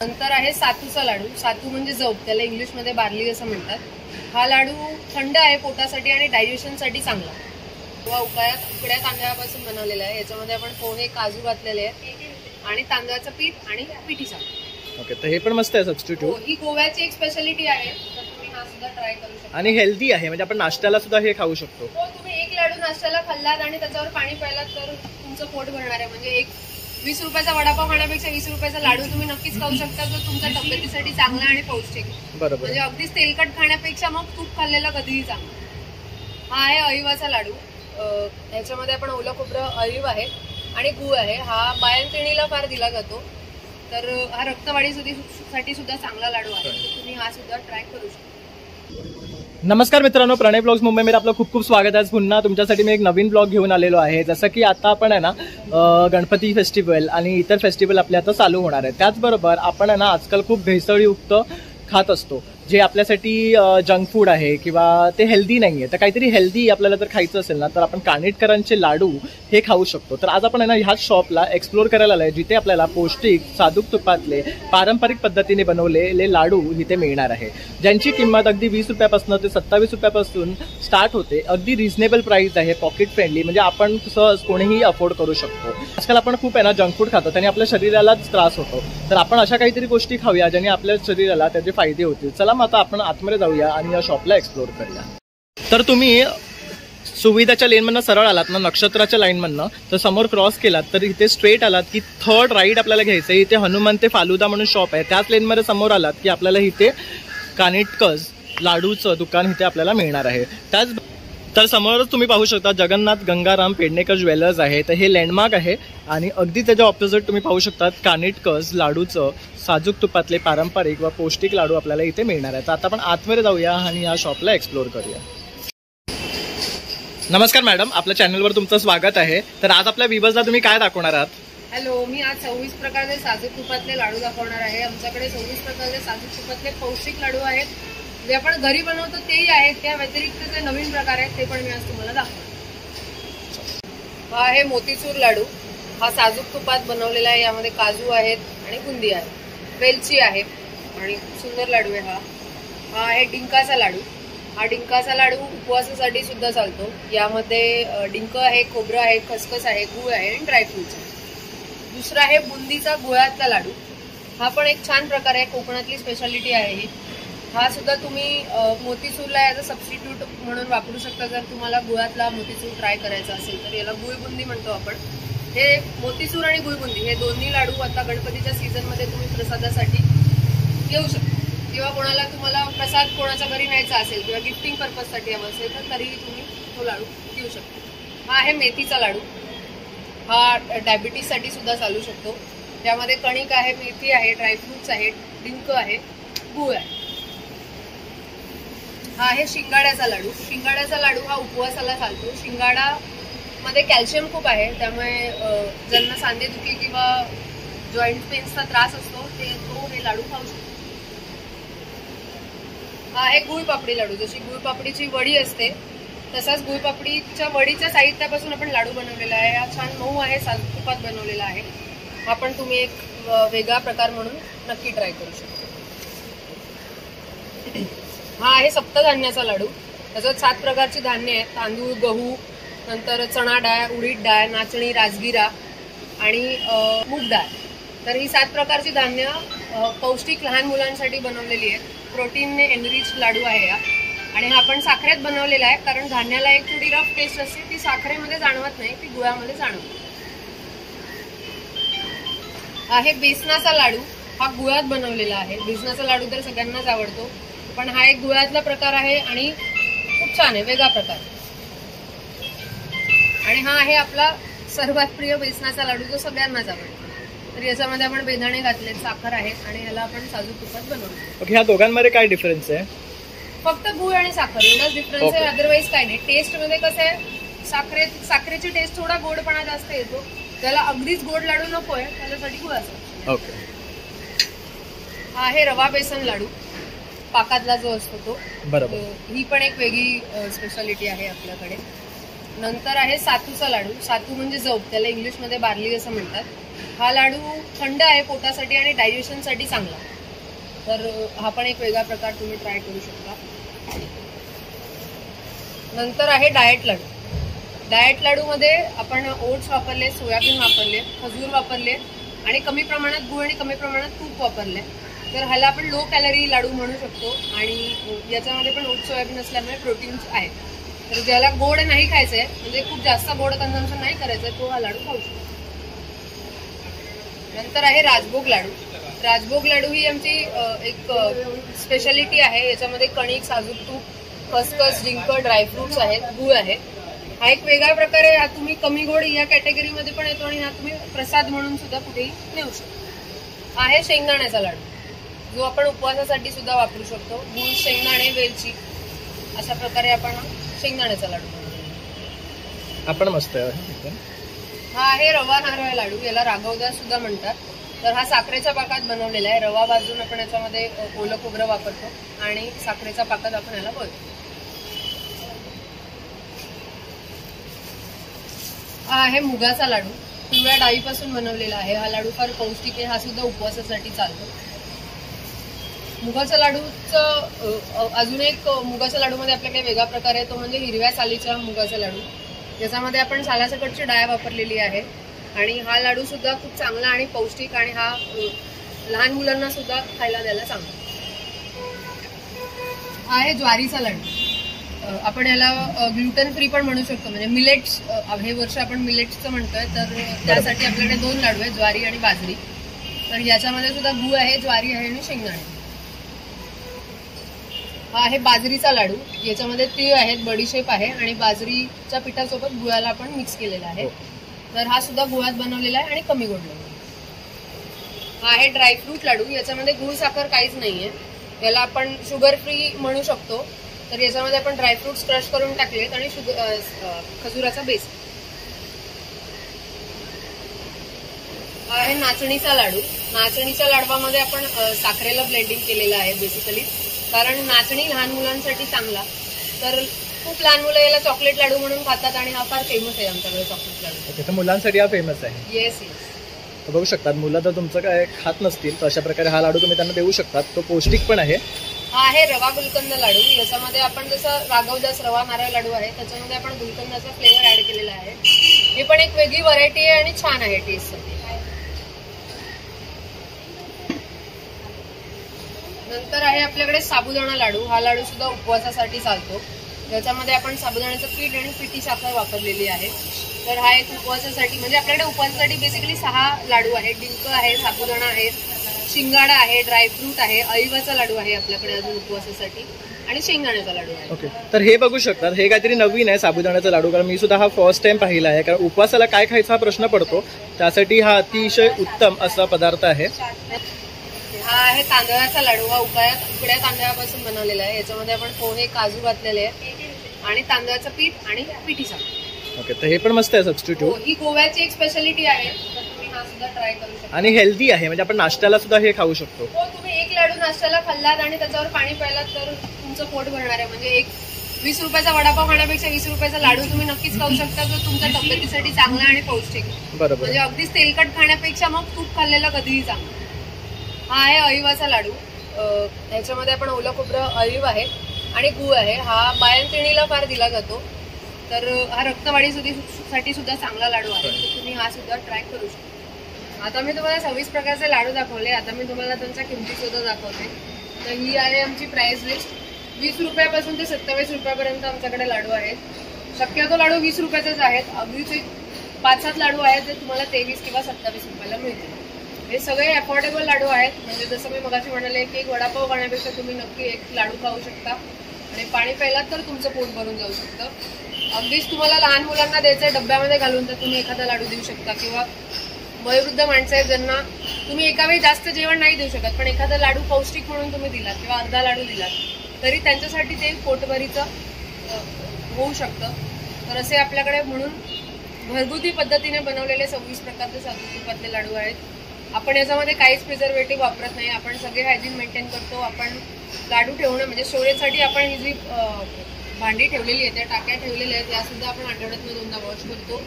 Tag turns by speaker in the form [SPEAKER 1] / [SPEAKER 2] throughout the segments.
[SPEAKER 1] नंतर आहे सातूचा लाडू. सातू म्हणजे जव, त्याला इंग्लिशमध्ये बार्ली असं म्हणतात. हा लाडू थंड आहे पोटासाठी आणि डायजेशनसाठी चांगला. उकड्या तांदळापासून बनवलेला आहे. याच्यामध्ये आपण पोहे, काजू घातलेले आहेत आणि तांदळाचं पीठ आणि पिठी साखर.
[SPEAKER 2] ओके, तर हे पण मस्त आहे सबस्टिट्यूट.
[SPEAKER 1] ही गोव्याची एक स्पेशालिटी आहे, तर तुम्ही हा सुद्धा ट्राय करू शकता.
[SPEAKER 2] आणि हेल्दी आहे, म्हणजे आपण नाश्त्याला सुद्धा हे खाऊ शकतो.
[SPEAKER 1] हो, तुम्ही एक लाडू नाश्त्याला खाल्लात आणि त्याच्यावर पाणी प्यायलात तर तुमचं पोट भरणार आहे. म्हणजे एक 20 रुपयाचा वडापाव खाण्यापेक्षा 20 रुपयाचा लाडू तुम्ही नक्कीच खाऊ शकता, जो तुमच्या तब्येतीसाठी चांगला आणि पौष्टिक.
[SPEAKER 2] बरोबर.
[SPEAKER 1] म्हणजे अगदीच तेलकट खाण्यापेक्षा मग तूप खाल्लेला कधीही चांगला. हा आहे अळीवाचा लाडू. ह्याच्यामध्ये आपण ओलं खोबरं, अळीव आहे आणि गूळ आहे. हा बाळंतिणीला फार दिला जातो, तर हा रक्तवाढीसाठी सुद्धा चांगला लाडू आहे. तुम्ही हा सुद्धा ट्राय करू शकता.
[SPEAKER 2] नमस्कार मित्रांनो, प्रणय ब्लॉग्स मुंबईमध्ये आपलं खूप खूप स्वागत आहे. पुन्हा तुमच्यासाठी मी एक नवीन ब्लॉग घेऊन आलेलो आहे. जसं की आता आपण आहे ना गणपती फेस्टिवल आणि इतर फेस्टिवल आपले आता चालू होणार आहे. त्याचबरोबर आपण आहे ना आजकाल खूप भेसळयुक्त खात असतो, जे आपल्यासाठी जंक फूड आहे किंवा ते हेल्दी नाही आहे. तर काहीतरी हेल्दी आपल्याला जर खायचं असेल ना, तर आपण कानिटकरांचे लाडू हे खाऊ शकतो. तर आज आपण आहे ना ह्याच शॉपला एक्सप्लोर करायला आलो आहे, जिथे आपल्याला पौष्टिक साधूक तुपातले पारंपरिक पद्धतीने बनवलेले लाडू इथे मिळणार आहे, ज्यांची किंमत अगदी 20 रुपयापासून ते 27 रुपयापासून स्टार्ट होते. अगदी रिझनेबल प्राईस आहे, पॉकेट फ्रेंडली, म्हणजे आपण सहज कोणीही अफोर्ड करू शकतो. आजकाल आपण खूप आहे ना जंक फूड खातो, त्याने आपल्या शरीरालाच त्रास होतो. तर आपण अशा काहीतरी गोष्टी खाऊया ज्याने आपल्या शरीराला त्याचे फायदे होतील. चला आता आपण आतमध्ये जाऊया आणि या शॉपला एक्सप्लोर करूया. तर तुम्ही सुविधाच्या लेनमधनं सरळ आलात ना, नक्षत्राच्या लाईनमधनं, तर समोर क्रॉस केलात तर इथे स्ट्रेट आलात की थर्ड राईट आपल्याला घ्यायचं आहे. इथे हनुमान ते फालुदा म्हणून शॉप आहे. त्याच लेनमध्ये समोर आलात की आपल्याला इथे कानिटकस लाडूचं दुकान इथे आपल्याला मिळणार आहे. तर समोरच तुम्ही पाहू शकता जगन्नाथ गंगाराम पेडणेकर ज्वेलर्स आहे. तर हे लँडमार्क आहे आणि अगदी त्याच्या ऑपोजिट तुम्ही पाहू शकता कानिटकस लाडूचं साजूक तुपातले पारंपरिक व पौष्टिक लाडू आपल्याला इथे मिळणार आहे. तर आता आपण आतमध्ये जाऊया आणि या शॉपला एक्सप्लोर करूया. नमस्कार मॅडम, आपल्या चॅनलवर तुमचं स्वागत आहे. तर आज आपल्या व्ह्यूअर्सला तुम्ही काय दाखवणार आहात?
[SPEAKER 1] हॅलो, मी आज 26 प्रकारचे साजूक तुपातले लाडू दाखवणार आहे. आमच्याकडे 26 प्रकारचे साजूक तुपातले पौष्टिक लाडू आहेत, जे आपण घरी बनवतो तेही आहेत. त्या व्यतिरिक्त जे नवीन प्रकार आहेत ते पण मी आज तुम्हाला दाखवणार. हा आहे मोतीचूर लाडू. हा साजूक तुपात बनवलेला आहे. यामध्ये काजू आहेत आणि बुंदी आहे, वेलची आहे आणि सुंदर लाडू आहे. हा आहे डिंकाचा लाडू. हा डिंकाचा लाडू उपवासासाठी सुद्धा चालतो. यामध्ये डिंक आहे, खोबरं आहे, खसखस आहे, गूळ आहे आणि ड्रायफ्रुट्स आहे. दुसरा आहे बुंदीचा गुळातला लाडू. हा पण एक छान प्रकार आहे, कोकणातली स्पेशालिटी आहे ही. हा सुद्धा तुम्ही मोतीचूरला ॲज अ सबस्टिट्यूट म्हणून वापरू शकता. जर तुम्हाला गुळातला मोतीचूर ट्राय करायचा असेल तर याला गुळबुंदी म्हणतो आपण. हे मोतीचूर आणि गुळबुंदी हे दोन्ही लाडू आता गणपतीच्या सीझनमध्ये तुम्ही प्रसादासाठी घेऊ शकता, किंवा तुम्हाला प्रसाद कोणाच्या घरी न्यायचा असेल किंवा गिफ्टिंग पर्पजसाठी हवं असेल तर तरीही तुम्ही तो लाडू घेऊ शकता. हा आहे मेथीचा लाडू. हा डायबिटीजसाठी सुद्धा चालू शकतो. त्यामध्ये कणिक आहे, मेथी आहे, ड्रायफ्रुट्स आहे, डिंक आहे, गूळ आहे. हा आहे शिंगाड्याचा लाडू. शिंगाड्याचा लाडू हा उपवासाला चालतो. शिंगाडा मध्ये कॅल्शियम खूप आहे, त्यामुळे ज्यांना सांधेदुखी किंवा जॉईंट पेन्सचा त्रास असतो तो हे लाडू खाऊ शकतो. हा आहे गुळपापडी लाडू. जशी गुळपापडीची वडी असते तसाच गुळपापडीच्या वडीच्या साहित्यापासून आपण लाडू बनवलेला आहे. हा छान मऊ आहे, साजूक तुपात बनवलेला आहे. हा पण तुम्ही एक वेगळा प्रकार म्हणून नक्की ट्राय करू शकता. हा आहे सप्तधान्याचा लाडू. त्याच्यात 7 प्रकारची धान्य आहेत: तांदूळ, गहू, नंतर चणा डाळ, उडीद डाळ, नाचणी, राजगिरा आणि मूग डाळ. तर ही 7 प्रकारची धान्य पौष्टिक लहान मुलांसाठी बनवलेली आहेत. प्रोटीनने एनरिच लाडू आहे हा. आणि हा आपण साखरेत बनवलेला आहे, कारण धान्याला एक थोडी रफ टेस्ट असते, ती साखरेमध्ये जाणवत नाही, ती गुळामध्ये जाणवते. आहे बेसनाचा लाडू. हा गुळात बनवलेला आहे. बेसनाचा लाडू तर सगळ्यांनाच आवडतो, पण हा एक गुळातला प्रकार आहे आणि खूप छान आहे, वेगळा प्रकार. आणि हा आहे आपला सर्वात प्रिय बेसनाचा लाडू, जो सगळ्यांनाच आवडतो. तर याच्यामध्ये आपण बेदाणे घातले, साखर आहे आणि याला आपण साजूक तुपात बनवतो.
[SPEAKER 2] ओके, ह्या दोघांमध्ये काय डिफरन्स आहे?
[SPEAKER 1] फक्त गुळ आणि साखर एवढाच डिफरन्स आहे, अदरवाईज काय नाही. टेस्ट मध्ये कसं आहे, साखरेची टेस्ट थोडा गोडपणा जास्त येतो. त्याला अगदीच गोड लाडू नकोय, त्याच्यासाठी गुळाचा.
[SPEAKER 2] ओके.
[SPEAKER 1] हा आहे रवा बेसन लाडू. पाकातला जो असतो तो.
[SPEAKER 2] बरोबर.
[SPEAKER 1] ही पण एक वेगळी स्पेशालिटी आहे आपल्याकडे. नंतर आहे सातूचा लाडू. सातू म्हणजे जव, त्याला इंग्लिशमध्ये बार्ली असं म्हणतात. हा लाडू थंड आहे पोटासाठी आणि डायजेशनसाठी चांगला, तर हा पण एक वेगळा प्रकार तुम्ही ट्राय करू शकता. नंतर आहे डाएट लाडू. डाएट लाडू मध्ये आपण ओट्स वापरले, सोयाबीन वापरले, खजूर वापरले आणि कमी प्रमाणात गूळ आणि कमी प्रमाणात तूप वापरले. तर ह्याला आपण लो कॅलरी लाडू म्हणू शकतो आणि याच्यामध्ये पण ओट्स सोयाबीन असल्यामुळे प्रोटीन्स आहेत. तर ज्याला गोड नाही खायचंय, म्हणजे खूप जास्त गोड कन्झम्पशन नाही करायचंय, तो हा लाडू खाऊ शकतो. नंतर आहे राजभोग लाडू. राजभोग लाडू ही आमची एक स्पेशालिटी आहे. याच्यामध्ये कणिक, साजूक तूप, खसखस, डिंक, ड्रायफ्रुट्स आहेत, गूळ आहे. हा एक वेगळा प्रकार आहे. हा तुम्ही कमी गोड या कॅटेगरीमध्ये पण येतो आणि हा तुम्ही प्रसाद म्हणून सुद्धा कुठेही नेऊ शकता. आहे शेंगदाण्याचा लाडू, जो आपण उपवासासाठी सुद्धा वापरू शकतो. गूळ, शेंगदाणे, वेलची अशा प्रकारे आपण शेंगदाण्याचा लाडू बनवतो.
[SPEAKER 2] आपण मस्त.
[SPEAKER 1] हा आहे रवा नारळ लाडू. याला राघवदास सुद्धा म्हणतात. तर हा साखरेच्या पाकात बनवलेला आहे. रवा भाजून आपण याच्यामध्ये ओलं खोबरं वापरतो आणि साखरेच्या पाकात आपण याला बोलतो. हा आहे मुगाचा लाडू. पिवळ्या डाळीपासून बनवलेला आहे. हा लाडू फार पौष्टिक आहे. हा सुद्धा उपवासासाठी चालतो. मुगाच्या लाडूचं अजून एक मुगाच्या लाडूमध्ये आपल्याकडे वेगळा प्रकार आहे, तो म्हणजे हिरव्या सालीचा मुगाचा लाडू. ज्याच्यामध्ये आपण सालासकटची डाळ वापरलेली आहे आणि हा लाडू सुद्धा खूप चांगला आणि पौष्टिक आणि हा लहान मुलांना सुद्धा खायला द्यायला चांगला. हा आहे ज्वारीचा लाडू. आपण याला ग्लुटन फ्री पण म्हणू शकतो, म्हणजे मिलेट्स. हे वर्ष आपण मिलेट्सचं म्हणतोय, तर त्यासाठी आपल्याकडे 2 लाडू आहेत, ज्वारी आणि बाजरी. तर याच्यामध्ये सुद्धा गूळ आहे, ज्वारी आहे आणि शेंगदाणे. हा आहे बाजरीचा लाडू. याच्यामध्ये तीळ आहेत, बडीशेप आहे आणि बाजरीच्या पिठासोबत गुळाला आपण मिक्स केलेला आहे. तर हा सुद्धा गुळात बनवलेला आहे आणि कमी गोड लाडू. हा आहे ड्रायफ्रूट लाडू. याच्यामध्ये गूळ साखर काहीच नाहीये. याला आपण शुगर फ्री म्हणू शकतो. तर याच्यामध्ये आपण ड्रायफ्रुट्स क्रश करून टाकलेत आणि खजुराचा बेस. हा आहे नाचणीचा लाडू. नाचणीच्या लाडवामध्ये आपण साखरेला ब्लेंडिंग केलेलं आहे बेसिकली, कारण नाचणी लहान मुलांसाठी चांगला. तर खूप लहान मुलं याला चॉकलेट लाडू म्हणून खातात आणि हा फार फेमस आहे आमच्याकडे चॉकलेट लाडू.
[SPEAKER 2] तर मुलांसाठी हा फेमस आहे.
[SPEAKER 1] येस.
[SPEAKER 2] बघू शकतात, मुलं तर तुमचं काय खात नसतील, तर अशा प्रकारे हा लाडू तुम्ही त्यांना देऊ शकतात. तो पौष्टिक पण आहे.
[SPEAKER 1] हा आहे रवा गुलकंद लाडू. याच्यामध्ये आपण जसं राघवदास रवा नारळ लाडू आहे, त्याच्यामध्ये आपण गुलकंदाचा फ्लेवर ऍड केलेला आहे. हे पण एक वेगळी व्हरायटी आहे आणि छान आहे टेस्टसाठी. नंतर आहे आपल्याकडे साबुदाणा लाडू. हा लाडू सुद्धा उपवासासाठी चालतो. ज्याच्यामध्ये आपण साबुदाण्याचं पीठ आणि पिठी साखर वापरलेली आहे. तर हा एक उपवासासाठी, म्हणजे आपल्याकडे उपवासासाठी बेसिकली 6 लाडू आहेत. डिंक आहे, साबुदाणा आहे, शिंगाडा आहे, ड्रायफ्रूट आहे, अळीवाचा लाडू आहे आपल्याकडे अजून उपवासासाठी आणि शेंगदाण्याचा लाडू आहे.
[SPEAKER 2] ओके, तर हे बघू शकतात, हे काहीतरी नवीन आहे साबुदाण्याचा लाडू. कारण मी सुद्धा हा फर्स्ट टाइम पाहिला आहे. कारण उपवासाला काय खायचा हा प्रश्न पडतो, त्यासाठी हा अतिशय उत्तम असा पदार्थ आहे.
[SPEAKER 1] हा आहे तांदळाचा लाडू. हा उकड्या तांदळापासून बनवलेला आहे. याच्यामध्ये आपण पोहे, काजू घातलेले आहेत आणि तांदळाचं पीठ आणि पिठी साखर.
[SPEAKER 2] ओके, तर हे पण मस्त आहे सबस्टिट्यूट.
[SPEAKER 1] ही गोव्याची एक स्पेशालिटी आहे, तर तुम्ही हा सुद्धा ट्राय करू शकता.
[SPEAKER 2] आणि हेल्दी आहे, म्हणजे आपण नाश्त्याला सुद्धा हे खाऊ शकतो.
[SPEAKER 1] हो, तुम्ही एक लाडू नाश्त्याला खाल्लात आणि त्याच्यावर पाणी प्यायलात तर तुमचं पोट भरणार आहे. म्हणजे एक 20 रुपयाचा वडापाव खाण्यापेक्षा 20 रुपयाचा लाडू तुम्ही नक्कीच खाऊ शकता, जो तुमच्या तब्येतीसाठी चांगला आणि पौष्टिक.
[SPEAKER 2] बरोबर.
[SPEAKER 1] म्हणजे अगदीच तेलकट खाण्यापेक्षा मग तूप खाल्लेला कधीही चांगला. हा आहे अळीवाचा लाडू. ह्याच्यामध्ये आपण ओलं खोबरं, अळीव आहे आणि गूळ आहे. हा बाळंतिणीला फार दिला जातो. तर हा रक्तवाढीसाठी सुद्धा चांगला लाडू आहे. तर तुम्ही हा सुद्धा ट्राय करू शकता. आता मी तुम्हाला 26 प्रकारचे लाडू दाखवले. आता मी तुम्हाला त्यांच्या किमती सुद्धा दाखवते. तर ही आहे आमची प्राइस लिस्ट. 20 रुपयापासून ते 27 रुपयापर्यंत आमच्याकडे लाडू आहेत. शक्यतो लाडू 20 रुपयाचेच आहेत. अगदीच 5-7 लाडू आहेत जे तुम्हाला 23 किंवा 27 रुपयाला मिळतील. हे सगळे अफोर्डेबल लाडू आहेत. म्हणजे जसं मी मगाशी म्हणाले की एक वडापाव खाण्यापेक्षा तुम्ही नक्की एक लाडू खाऊ शकता आणि पाणी प्यायलात तर तुमचं पोट भरून जाऊ शकतं. अगदीच तुम्हाला लहान मुलांना द्यायचं डब्यामध्ये घालून तर तुम्ही एखादा लाडू देऊ शकता, किंवा वयोवृद्ध माणसं आहेत ज्यांना तुम्ही एका वेळी जास्त जेवण नाही देऊ शकत, पण एखादा लाडू पौष्टिक म्हणून तुम्ही दिलात किंवा अर्धा लाडू दिलात तरी त्यांच्यासाठी ते पोटभरीचं होऊ शकतं. तर असे आपल्याकडे म्हणून घरगुती पद्धतीने बनवलेले 26 प्रकारचे साजूक तुपातले लाडू आहेत. आपण याच्यामध्ये काहीच प्रिझर्वेटिव्ह वापरत नाही. आपण सगळे हायजीन मेंटेन करतो. आपण लाडू ठेवणं म्हणजे स्टोरेजसाठी आपण ही जी भांडी ठेवलेली आहे, त्या टाक्या ठेवलेल्या आहेत, यासुद्धा आपण आठवड्यातून 2दा वॉश करतो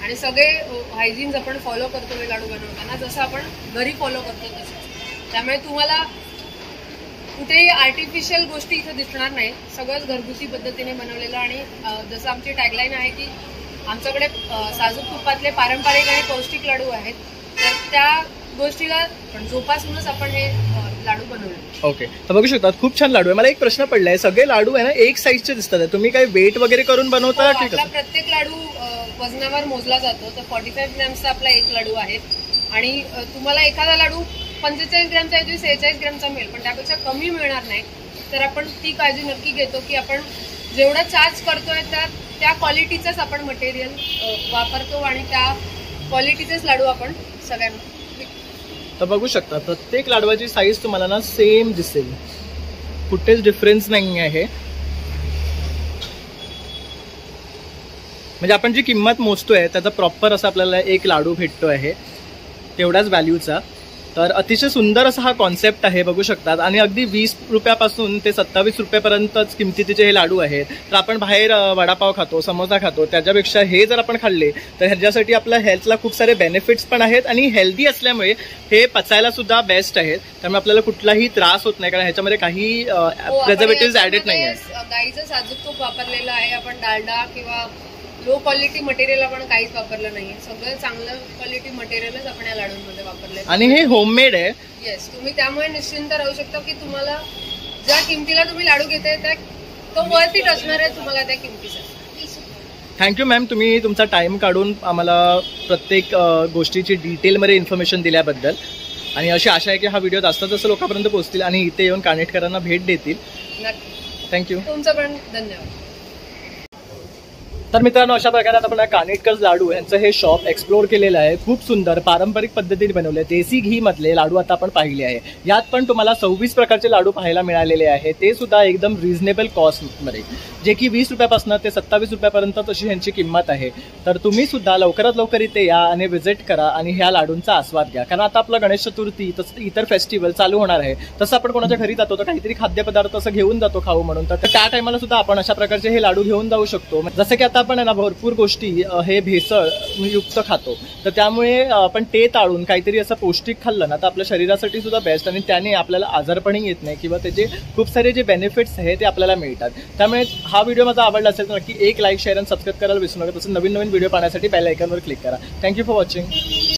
[SPEAKER 1] आणि सगळे हायजीन्स आपण फॉलो करतो हे लाडू बनवताना, जसं आपण घरी फॉलो करतो तसंच. त्यामुळे तुम्हाला कुठेही आर्टिफिशियल गोष्टी इथे दिसणार नाही, सगळंच घरगुती पद्धतीने बनवलेलं. आणि जसं आमची टॅगलाईन आहे की आमच्याकडे साजूक तुपातले पारंपरिक आणि पौष्टिक लाडू आहेत, तर त्या गोष्टीला जोपासूनच आपण हे लाडू बनवले.
[SPEAKER 2] ओके, तर बघू शकतात खूप छान लाडू आहे. मला एक प्रश्न पडलाय, सगळे लाडू आहे ना एक साईजचे दिसतात, तुम्ही काही वेट वगैरे करून बनवता की
[SPEAKER 1] आपला प्रत्येक लाडू वजनावर मोजला जातो. तर 45 ग्रॅमचा आपला एक लाडू आहे आणि तुम्हाला एखादा लाडू 45 ग्रॅमचा ऐवजी 46 ग्रॅमचा मिळेल, पण त्यापेक्षा कमी मिळणार नाही. तर आपण ती काळजी नक्की घेतो की आपण जेवढं चार्ज करतोय त्या क्वालिटीचंच आपण मटेरियल वापरतो आणि त्या क्वालिटीचेच लाडू आपण सगळ्यांना.
[SPEAKER 2] तर बघू शकता प्रत्येक लाडवाची साईज तुम्हाला ना सेम दिसेल, कुठेच डिफरन्स नाही आहे. म्हणजे आपण जी किंमत मोजतोय त्याचा प्रॉपर असा आपल्याला एक लाडू भेटतो आहे, तेवढ्याच व्हॅल्यूचा. तर अतिशय सुंदर असा हा कॉन्सेप्ट आहे, बघू शकतात. आणि अगदी 20 रुपयापासून ते 27 रुपयापर्यंतच किमतीचे हे लाडू आहेत. तर आपण बाहेर वडापाव खातो, समोसा खातो, त्याच्यापेक्षा हे जर आपण खाल्ले तर ह्याच्यासाठी आपल्या हेल्थला खूप सारे बेनिफिट्स पण आहेत आणि हेल्दी असल्यामुळे हे पचायला सुद्धा बेस्ट आहेत. त्यामुळे आपल्याला कुठलाही त्रास होत नाही, कारण ह्याच्यामध्ये काही प्रिझर्वेटिव्ह ऍडेड नाही आहे.
[SPEAKER 1] गाईचं साजूक तूप वापरलेलं आहे, आपण डालडा किंवा लो क्वालिटी मटेरियल आपण काहीच वापरलं नाहीये. सगळं चांगलं क्वालिटी मटेरियलच आपण या लाडूंमध्ये वापरलंय
[SPEAKER 2] आणि हे होममेड आहे.
[SPEAKER 1] येस, तुम्ही त्यामुळे निश्चिंत राहू शकता की तुम्हाला ज्या किमतीला तुम्ही लाडू घेताय त्या तो वर्थिट असणार आहे तुम्हाला त्या किमतीसाठी.
[SPEAKER 2] थँक्यू मॅम, तुम्ही तुमचा टाइम काढून आम्हाला प्रत्येक गोष्टीची डिटेलमध्ये इन्फॉर्मेशन दिल्याबद्दल. आणि अशी आशा आहे की हा व्हिडिओ जास्तीत जास्त लोकांपर्यंत पोहोचतील आणि इथे येऊन कानेटकरांना भेट देतील. थँक्यू.
[SPEAKER 1] तुमचं पण धन्यवाद.
[SPEAKER 2] तर मित्रांनो, अशा प्रकारे आपण कानेटकर लाडू यांचं हे शॉप एक्सप्लोर केलेलं आहे. खूप सुंदर पारंपरिक पद्धतीने बनवले देसी घी मधले लाडू आता आपण पाहिले आहे. यात पण तुम्हाला 26 प्रकारचे लाडू पाहायला मिळालेले आहे, ते सुद्धा एकदम रिझनेबल कॉस्टमध्ये, जे की 20 रुपयापासून ते 27 रुपयापर्यंत तशी यांची किंमत आहे. तर तुम्ही सुद्धा लवकरात लवकर इथे या आणि व्हिजिट करा आणि ह्या लाडूंचा आस्वाद घ्या. कारण आता आपलं गणेश चतुर्थी तसं इतर फेस्टिवल चालू होणार आहे, तसं आपण कोणाच्या घरी जातो तर काहीतरी खाद्यपदार्थ असं घेऊन जातो खाऊ म्हणून. तर त्या टायमाला सुद्धा आपण अशा प्रकारचे हे लाडू घेऊन जाऊ शकतो. जसं की आता आपण ना भरपूर गोष्टी हे भेसळ युक्त खातो, तर त्यामुळे आपण ते टाळून काहीतरी असं पौष्टिक खाल्लं ना तर आपल्या शरीरासाठी सुद्धा बेस्ट आणि त्याने आपल्याला आजारपणही येत नाही किंवा त्याचे खूप सारे जे बेनिफिट्स आहेत ते आपल्याला मिळतात. त्यामुळे हा व्हिडिओ माझा आवडला असेल तर नक्की एक लाईक, शेअर आणि सबस्क्राईब करायला विसरू नका. तसं नवीन व्हिडिओ पाहण्यासाठी बेल आयकॉनवर क्लिक करा. Thank you for watching.